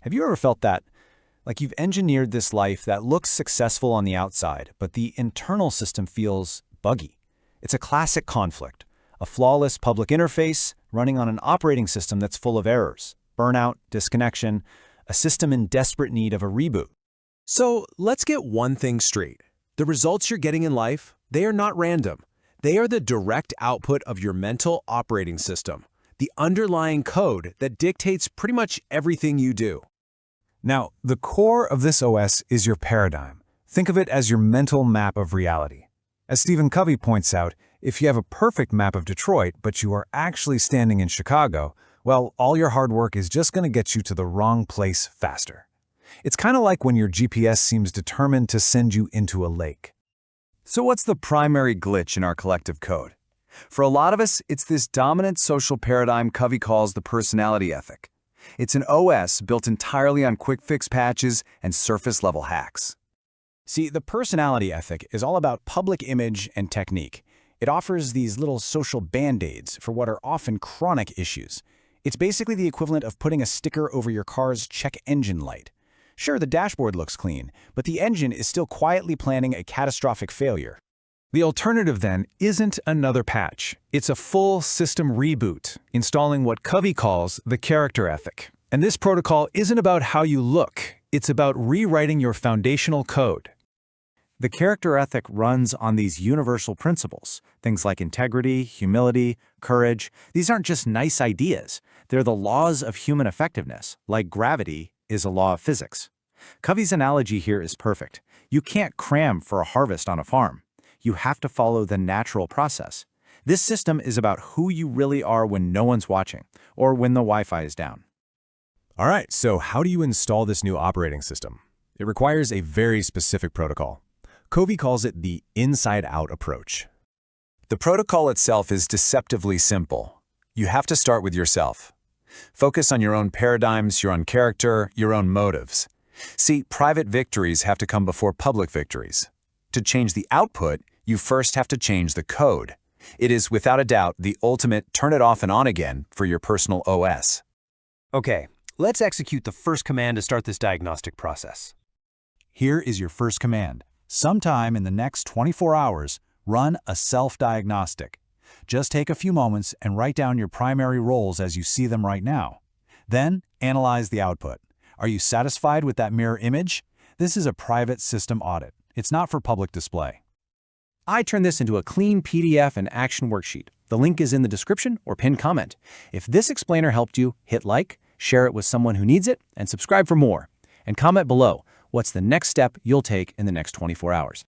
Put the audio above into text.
Have you ever felt that? Like you've engineered this life that looks successful on the outside, but the internal system feels buggy. It's a classic conflict. A flawless public interface running on an operating system that's full of errors, burnout, disconnection, a system in desperate need of a reboot. So let's get one thing straight. The results you're getting in life, they are not random. They are the direct output of your mental operating system, the underlying code that dictates pretty much everything you do. Now, the core of this OS is your paradigm. Think of it as your mental map of reality. As Stephen Covey points out, if you have a perfect map of Detroit, but you are actually standing in Chicago, well, all your hard work is just going to get you to the wrong place faster. It's kind of like when your GPS seems determined to send you into a lake. So what's the primary glitch in our collective code? For a lot of us, it's this dominant social paradigm Covey calls the personality ethic. It's an OS built entirely on quick-fix patches and surface-level hacks. See, the personality ethic is all about public image and technique. It offers these little social band-aids for what are often chronic issues. It's basically the equivalent of putting a sticker over your car's check engine light. Sure, the dashboard looks clean, but the engine is still quietly planning a catastrophic failure. The alternative, then, isn't another patch. It's a full system reboot, installing what Covey calls the character ethic. And this protocol isn't about how you look. It's about rewriting your foundational code. The character ethic runs on these universal principles, things like integrity, humility, courage. These aren't just nice ideas. They're the laws of human effectiveness, like gravity is a law of physics. Covey's analogy here is perfect. You can't cram for a harvest on a farm. You have to follow the natural process. This system is about who you really are when no one's watching, or when the Wi-Fi is down. All right, so how do you install this new operating system? It requires a very specific protocol. Covey calls it the inside-out approach. The protocol itself is deceptively simple. You have to start with yourself. Focus on your own paradigms, your own character, your own motives. See, private victories have to come before public victories. To change the output, you first have to change the code. It is, without a doubt, the ultimate turn it off and on again for your personal OS. Okay, let's execute the first command to start this diagnostic process. Here is your first command. Sometime in the next 24 hours, run a self-diagnostic. Just take a few moments and write down your primary roles as you see them right now. Then, analyze the output. Are you satisfied with that mirror image? This is a private system audit. It's not for public display. I turned this into a clean PDF and action worksheet. The link is in the description or pinned comment. If this explainer helped you, hit like, share it with someone who needs it, and subscribe for more. And comment below, what's the next step you'll take in the next 24 hours?